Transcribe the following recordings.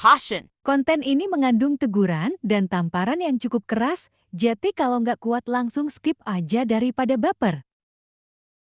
Caution. Konten ini mengandung teguran dan tamparan yang cukup keras, jadi kalau nggak kuat langsung skip aja daripada baper.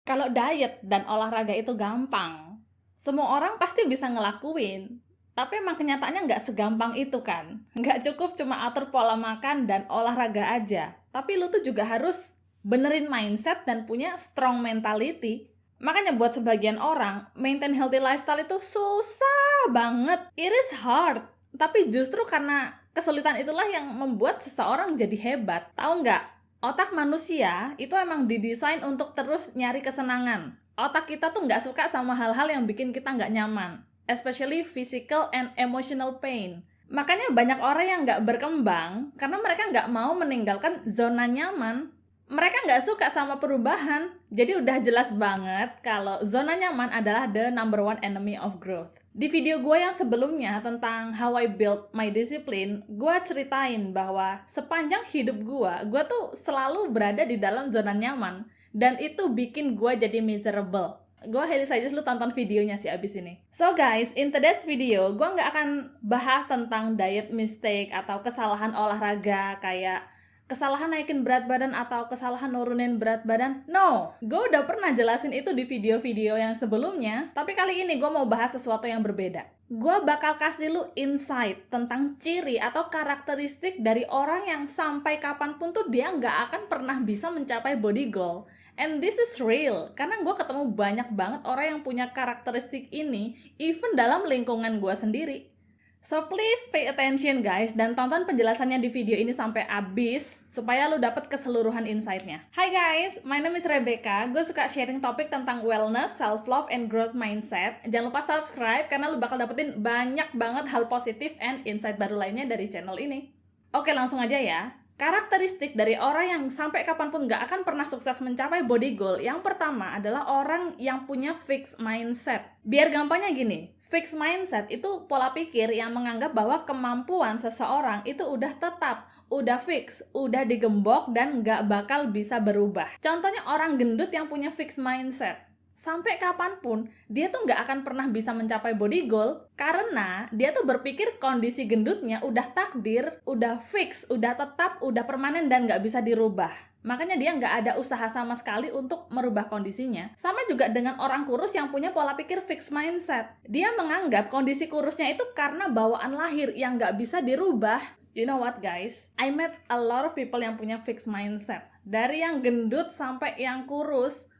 Kalau diet dan olahraga itu gampang, semua orang pasti bisa ngelakuin. Tapi emang kenyataannya nggak segampang itu kan. Nggak cukup cuma atur pola makan dan olahraga aja. Tapi lu tuh juga harus benerin mindset dan punya strong mentality. Makanya buat sebagian orang, maintain healthy lifestyle itu susah banget. It is hard. Tapi justru karena kesulitan itulah yang membuat seseorang jadi hebat. Tahu nggak? Otak manusia itu emang didesain untuk terus nyari kesenangan. Otak kita tuh nggak suka sama hal-hal yang bikin kita nggak nyaman. Especially physical and emotional pain. Makanya banyak orang yang nggak berkembang karena mereka nggak mau meninggalkan zona nyaman. Mereka nggak suka sama perubahan. Jadi udah jelas banget kalau zona nyaman adalah the number one enemy of growth. Di video gue yang sebelumnya tentang how I built my discipline, gue ceritain bahwa sepanjang hidup gue tuh selalu berada di dalam zona nyaman. Dan itu bikin gue jadi miserable. Gue highly suggest lu tonton videonya sih abis ini. So guys, in today's video, gue nggak akan bahas tentang diet mistake atau kesalahan olahraga kayak kesalahan naikin berat badan atau kesalahan nurunin berat badan. No, gue udah pernah jelasin itu di video-video yang sebelumnya. Tapi kali ini gue mau bahas sesuatu yang berbeda. Gue bakal kasih lu insight tentang ciri atau karakteristik dari orang yang sampai kapanpun tuh dia nggak akan pernah bisa mencapai body goal. And this is real, karena gue ketemu banyak banget orang yang punya karakteristik ini, even dalam lingkungan gue sendiri. So please pay attention guys, dan tonton penjelasannya di video ini sampai habis, supaya lu dapet keseluruhan insight-nya. Hi guys, my name is Rebecca, gue suka sharing topik tentang wellness, self-love, and growth mindset. Jangan lupa subscribe, karena lu bakal dapetin banyak banget hal positif and insight baru lainnya dari channel ini. Oke, langsung aja ya. Karakteristik dari orang yang sampai kapanpun gak akan pernah sukses mencapai body goal, yang pertama adalah orang yang punya fixed mindset. Biar gampangnya gini, fixed mindset itu pola pikir yang menganggap bahwa kemampuan seseorang itu udah tetap, udah fix, udah digembok dan gak bakal bisa berubah. Contohnya orang gendut yang punya fixed mindset. Sampai kapanpun, dia tuh nggak akan pernah bisa mencapai body goal karena dia tuh berpikir kondisi gendutnya udah takdir, udah fix, udah tetap, udah permanen dan nggak bisa dirubah. Makanya dia nggak ada usaha sama sekali untuk merubah kondisinya. Sama juga dengan orang kurus yang punya pola pikir fixed mindset. Dia menganggap kondisi kurusnya itu karena bawaan lahir yang nggak bisa dirubah. You know what guys? I met a lot of people yang punya fixed mindset. Dari yang gendut sampai yang kurus,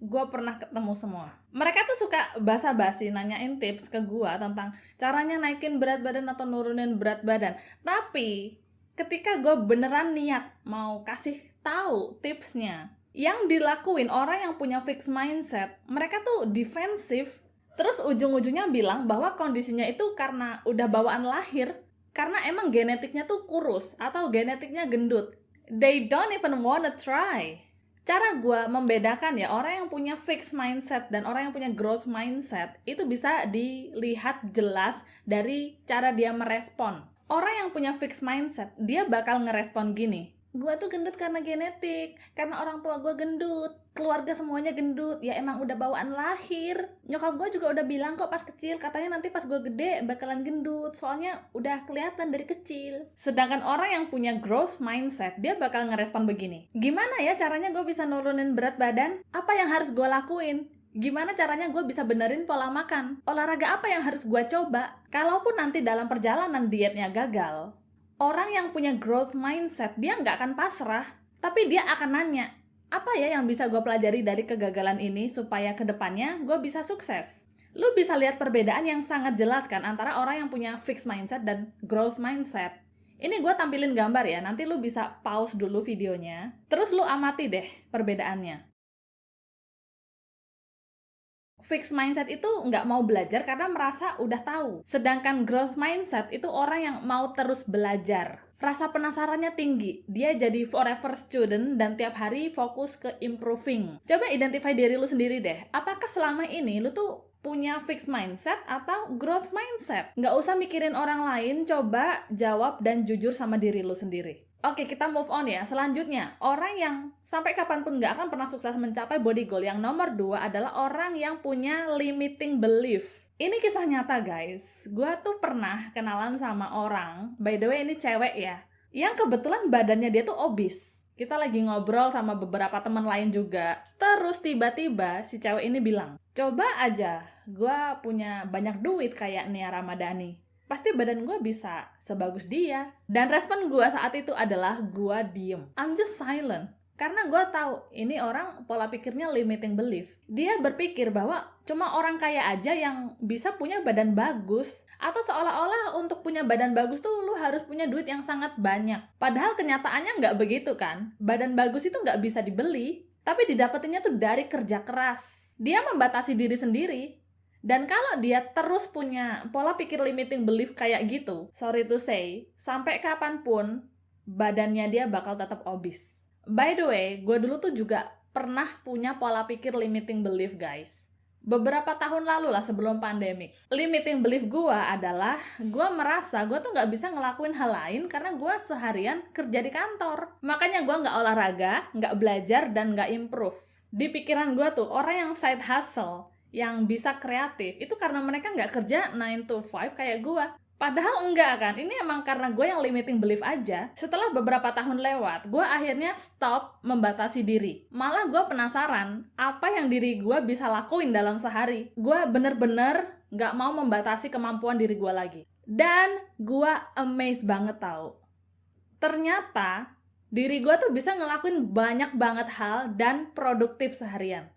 gue pernah ketemu semua. Mereka tuh suka basa-basi nanyain tips ke gue tentang caranya naikin berat badan atau nurunin berat badan. Tapi ketika gue beneran niat mau kasih tahu tipsnya, yang dilakuin orang yang punya fixed mindset, mereka tuh defensif. Terus ujung-ujungnya bilang bahwa kondisinya itu karena udah bawaan lahir, karena emang genetiknya tuh kurus atau genetiknya gendut. They don't even wanna try. Cara gue membedakan ya orang yang punya fixed mindset dan orang yang punya growth mindset itu bisa dilihat jelas dari cara dia merespon. Orang yang punya fixed mindset, dia bakal ngerespon gini. Gue tuh gendut karena genetik, karena orang tua gue gendut, keluarga semuanya gendut, ya emang udah bawaan lahir. Nyokap gue juga udah bilang kok pas kecil, katanya nanti pas gue gede bakalan gendut, soalnya udah kelihatan dari kecil. Sedangkan orang yang punya growth mindset, dia bakal ngerespon begini. Gimana ya caranya gue bisa nurunin berat badan? Apa yang harus gue lakuin? Gimana caranya gue bisa benerin pola makan? Olahraga apa yang harus gue coba? Kalaupun nanti dalam perjalanan dietnya gagal, orang yang punya growth mindset, dia nggak akan pasrah, tapi dia akan nanya, apa ya yang bisa gue pelajari dari kegagalan ini supaya kedepannya gue bisa sukses? Lu bisa lihat perbedaan yang sangat jelas kan antara orang yang punya fixed mindset dan growth mindset. Ini gue tampilin gambar ya, nanti lu bisa pause dulu videonya, terus lu amati deh perbedaannya. Fixed mindset itu nggak mau belajar karena merasa udah tahu. Sedangkan growth mindset itu orang yang mau terus belajar. Rasa penasarannya tinggi. Dia jadi forever student dan tiap hari fokus ke improving. Coba identify diri lu sendiri deh. Apakah selama ini lu tuh punya fixed mindset atau growth mindset? Nggak usah mikirin orang lain, coba jawab dan jujur sama diri lu sendiri. Oke, kita move on ya. Selanjutnya, orang yang sampai kapanpun nggak akan pernah sukses mencapai body goal. Yang nomor 2 adalah orang yang punya limiting belief. Ini kisah nyata guys. Gua tuh pernah kenalan sama orang, by the way ini cewek ya, yang kebetulan badannya dia tuh obes. Kita lagi ngobrol sama beberapa teman lain juga. Terus tiba-tiba si cewek ini bilang, coba aja gua punya banyak duit kayak Nia Ramadhani. Pasti badan gue bisa sebagus dia. Dan respon gue saat itu adalah gue diem. I'm just silent. Karena gue tahu ini orang pola pikirnya limiting belief. Dia berpikir bahwa cuma orang kaya aja yang bisa punya badan bagus. Atau seolah-olah untuk punya badan bagus tuh lu harus punya duit yang sangat banyak. Padahal kenyataannya nggak begitu kan. Badan bagus itu nggak bisa dibeli. Tapi didapetinnya tuh dari kerja keras. Dia membatasi diri sendiri. Dan kalau dia terus punya pola pikir limiting belief kayak gitu, sorry to say, sampai kapanpun badannya dia bakal tetap obes. By the way, gue dulu tuh juga pernah punya pola pikir limiting belief guys. Beberapa tahun lalu lah sebelum pandemi. Limiting belief gue adalah gue merasa gue tuh gak bisa ngelakuin hal lain karena gue seharian kerja di kantor. Makanya gue gak olahraga, gak belajar, dan gak improve. Di pikiran gue tuh orang yang side hustle, yang bisa kreatif, itu karena mereka nggak kerja 9 to 5 kayak gue. Padahal enggak kan, ini emang karena gue yang limiting belief aja. Setelah beberapa tahun lewat, gue akhirnya stop membatasi diri. Malah gue penasaran, apa yang diri gue bisa lakuin dalam sehari. Gue bener-bener nggak mau membatasi kemampuan diri gue lagi. Dan gue amazed banget tau. Ternyata, diri gue tuh bisa ngelakuin banyak banget hal dan produktif seharian.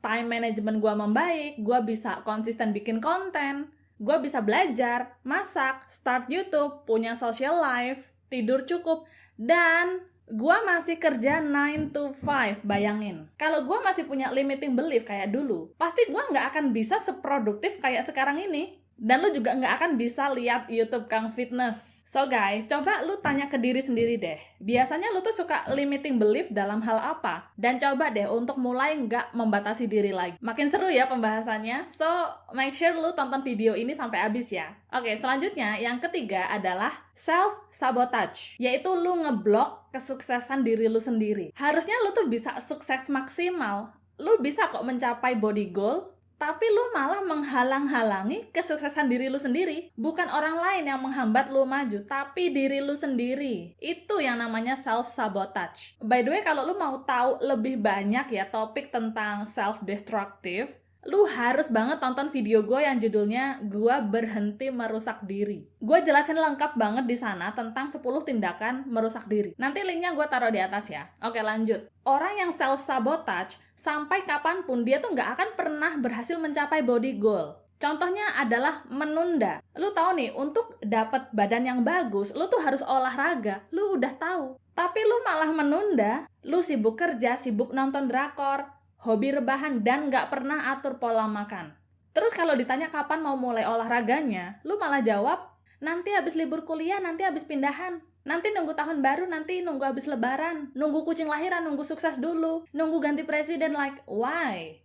Time management gue membaik, gue bisa konsisten bikin konten, gue bisa belajar, masak, start YouTube, punya social life, tidur cukup, dan gue masih kerja 9 to 5, bayangin. Kalau gue masih punya limiting belief kayak dulu, pasti gue nggak akan bisa seproduktif kayak sekarang ini. Dan lu juga nggak akan bisa lihat YouTube Kang Fitness. So guys, coba lu tanya ke diri sendiri deh. Biasanya lu tuh suka limiting belief dalam hal apa? Dan coba deh untuk mulai nggak membatasi diri lagi. Makin seru ya pembahasannya. So, make sure lu tonton video ini sampai habis ya. Oke, selanjutnya yang ketiga adalah self-sabotage. Yaitu lu ngeblok kesuksesan diri lu sendiri. Harusnya lu tuh bisa sukses maksimal. Lu bisa kok mencapai body goal, tapi lu malah menghalang-halangi kesuksesan diri lu sendiri. Bukan orang lain yang menghambat lu maju, tapi diri lu sendiri. Itu yang namanya self-sabotage. By the way, kalau lu mau tahu lebih banyak ya topik tentang self-destructive, lu harus banget tonton video gue yang judulnya Gue Berhenti Merusak Diri. Gue jelasin lengkap banget di sana tentang 10 tindakan merusak diri. Nanti linknya gue taruh di atas ya. Oke, lanjut. Orang yang self-sabotage, sampai kapanpun dia tuh gak akan pernah berhasil mencapai body goal. Contohnya adalah menunda. Lu tahu nih, untuk dapat badan yang bagus, lu tuh harus olahraga. Lu udah tahu. Tapi lu malah menunda. Lu sibuk kerja, sibuk nonton drakor, hobi rebahan, dan gak pernah atur pola makan. Terus kalau ditanya kapan mau mulai olahraganya, lu malah jawab, nanti habis libur kuliah, nanti habis pindahan. Nanti nunggu tahun baru, nanti nunggu habis lebaran. Nunggu kucing lahiran, nunggu sukses dulu. Nunggu ganti presiden, like, why?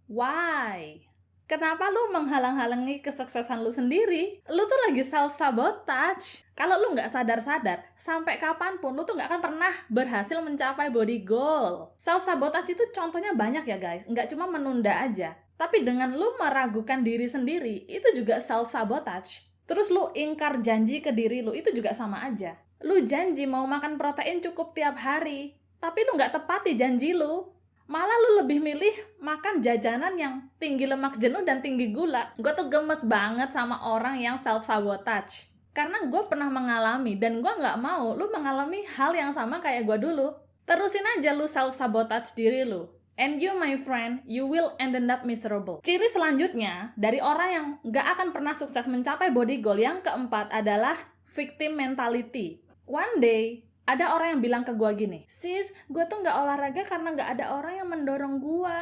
Why? Kenapa lu menghalang-halangi kesuksesan lu sendiri? Lu tuh lagi self-sabotage. Kalau lu nggak sadar-sadar, sampai kapanpun lu tuh nggak akan pernah berhasil mencapai body goal. Self-sabotage itu contohnya banyak ya guys, nggak cuma menunda aja. Tapi dengan lu meragukan diri sendiri, itu juga self-sabotage. Terus lu ingkar janji ke diri lu, itu juga sama aja. Lu janji mau makan protein cukup tiap hari, tapi lu nggak tepati janji lu. Malah lu lebih milih makan jajanan yang tinggi lemak jenuh dan tinggi gula. Gue tuh gemes banget sama orang yang self-sabotage. Karena gue pernah mengalami, dan gue gak mau lu mengalami hal yang sama kayak gue dulu. Terusin aja lu self-sabotage diri lu. And you, my friend, you will end up miserable. Ciri selanjutnya, dari orang yang gak akan pernah sukses mencapai body goal yang keempat adalah victim mentality. One day, ada orang yang bilang ke gue gini, sis, gue tuh gak olahraga karena gak ada orang yang mendorong gue.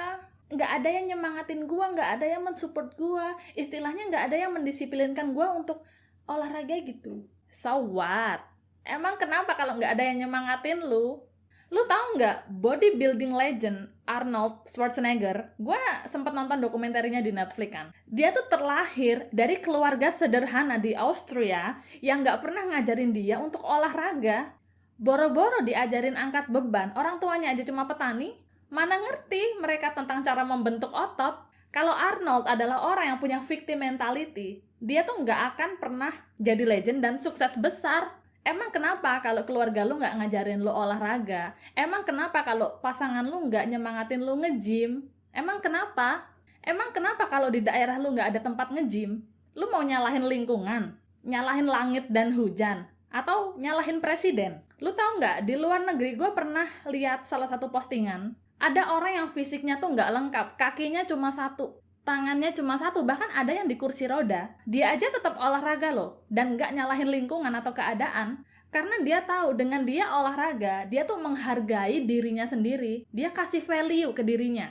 Gak ada yang nyemangatin gue, gak ada yang mensupport gue. Istilahnya gak ada yang mendisiplinkan gue untuk olahraga gitu. So what? Emang kenapa kalau gak ada yang nyemangatin lu? Lu tahu nggak bodybuilding legend Arnold Schwarzenegger? Gue sempat nonton dokumenterinya di Netflix kan. Dia tuh terlahir dari keluarga sederhana di Austria yang nggak pernah ngajarin dia untuk olahraga. Boro-boro diajarin angkat beban, orang tuanya aja cuma petani, mana ngerti mereka tentang cara membentuk otot. Kalau Arnold adalah orang yang punya victim mentality, dia tuh nggak akan pernah jadi legend dan sukses besar. Emang kenapa kalau keluarga lu nggak ngajarin lu olahraga? Emang kenapa kalau pasangan lu nggak nyemangatin lu nge-gym? Emang kenapa? Emang kenapa kalau di daerah lu nggak ada tempat nge-gym? Lu mau nyalahin lingkungan? Nyalahin langit dan hujan? Atau nyalahin presiden? Lu tahu nggak, di luar negeri gue pernah lihat salah satu postingan. Ada orang yang fisiknya tuh nggak lengkap, kakinya cuma satu, tangannya cuma satu, bahkan ada yang di kursi roda. Dia aja tetap olahraga loh, dan nggak nyalahin lingkungan atau keadaan. Karena dia tahu dengan dia olahraga, dia tuh menghargai dirinya sendiri. Dia kasih value ke dirinya.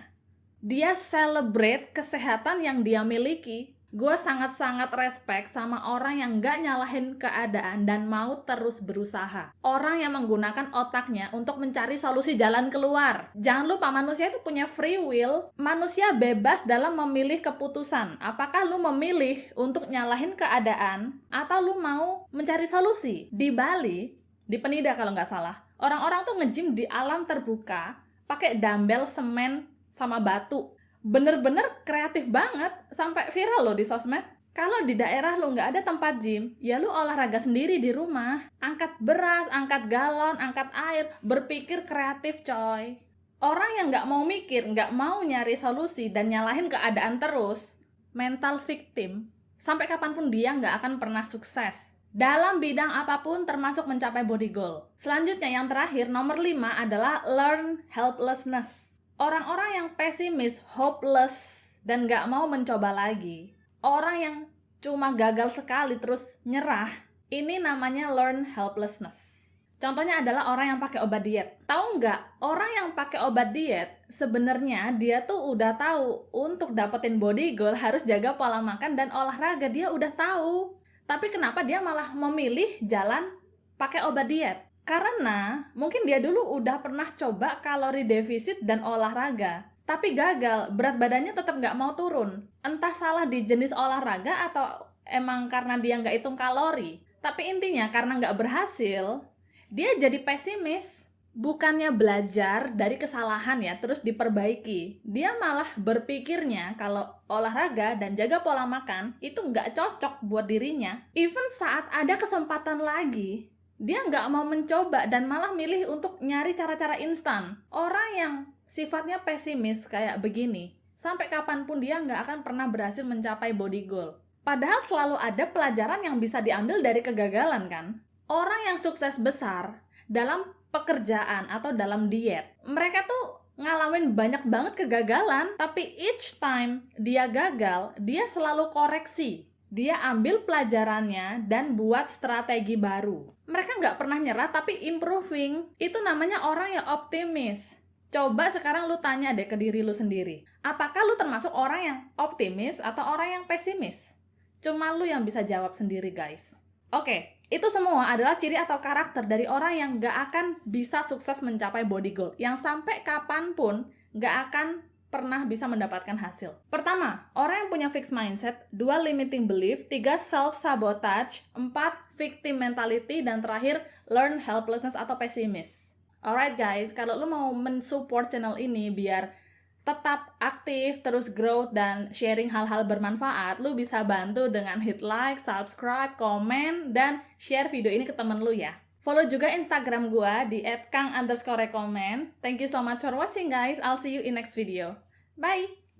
Dia celebrate kesehatan yang dia miliki. Gue sangat-sangat respect sama orang yang gak nyalahin keadaan dan mau terus berusaha. Orang yang menggunakan otaknya untuk mencari solusi jalan keluar. Jangan lupa, manusia itu punya free will. Manusia bebas dalam memilih keputusan. Apakah lu memilih untuk nyalahin keadaan atau lu mau mencari solusi? Di Bali, di Penida kalau nggak salah, orang-orang tuh nge-gym di alam terbuka pakai dumbbell, semen, sama batu. Bener-bener kreatif banget, sampai viral loh di sosmed. Kalau di daerah lu nggak ada tempat gym, ya lu olahraga sendiri di rumah. Angkat beras, angkat galon, angkat air, berpikir kreatif coy. Orang yang nggak mau mikir, nggak mau nyari solusi dan nyalahin keadaan terus, mental victim, sampai kapanpun dia nggak akan pernah sukses. Dalam bidang apapun termasuk mencapai body goal. Selanjutnya yang terakhir, nomor 5 adalah learn helplessness. Orang-orang yang pesimis, hopeless, dan gak mau mencoba lagi. Orang yang cuma gagal sekali terus nyerah, ini namanya learn helplessness. Contohnya adalah orang yang pakai obat diet. Tahu nggak, orang yang pakai obat diet, sebenarnya dia tuh udah tahu untuk dapetin body goal harus jaga pola makan dan olahraga. Dia udah tahu. Tapi kenapa dia malah memilih jalan pakai obat diet? Karena mungkin dia dulu udah pernah coba kalori defisit dan olahraga, tapi gagal, berat badannya tetap nggak mau turun. Entah salah di jenis olahraga atau emang karena dia nggak hitung kalori. Tapi intinya karena nggak berhasil, dia jadi pesimis. Bukannya belajar dari kesalahan ya, terus diperbaiki. Dia malah berpikirnya kalau olahraga dan jaga pola makan itu nggak cocok buat dirinya. Even saat ada kesempatan lagi, dia nggak mau mencoba dan malah milih untuk nyari cara-cara instan. Orang yang sifatnya pesimis kayak begini, sampai kapanpun dia nggak akan pernah berhasil mencapai body goal. Padahal selalu ada pelajaran yang bisa diambil dari kegagalan kan? Orang yang sukses besar dalam pekerjaan atau dalam diet, mereka tuh ngalamin banyak banget kegagalan, tapi each time dia gagal, dia selalu koreksi. Dia ambil pelajarannya dan buat strategi baru. Mereka nggak pernah nyerah tapi improving. Itu namanya orang yang optimis. Coba sekarang lu tanya deh ke diri lu sendiri. Apakah lu termasuk orang yang optimis atau orang yang pesimis? Cuma lu yang bisa jawab sendiri guys. Oke, itu semua adalah ciri atau karakter dari orang yang nggak akan bisa sukses mencapai body goal. Yang sampai kapanpun nggak akan pernah bisa mendapatkan hasil. Pertama, orang yang punya fixed mindset. 2, limiting belief. 3, self-sabotage. 4, victim mentality. Dan terakhir, learn helplessness atau pesimis. Alright guys, kalau lu mau mensupport channel ini biar tetap aktif, terus growth, dan sharing hal-hal bermanfaat, lu bisa bantu dengan hit like, subscribe, komen, dan share video ini ke temen lu ya. Follow juga Instagram gua di @kang_recommend. Thank you so much for watching guys. I'll see you in next video. Bye!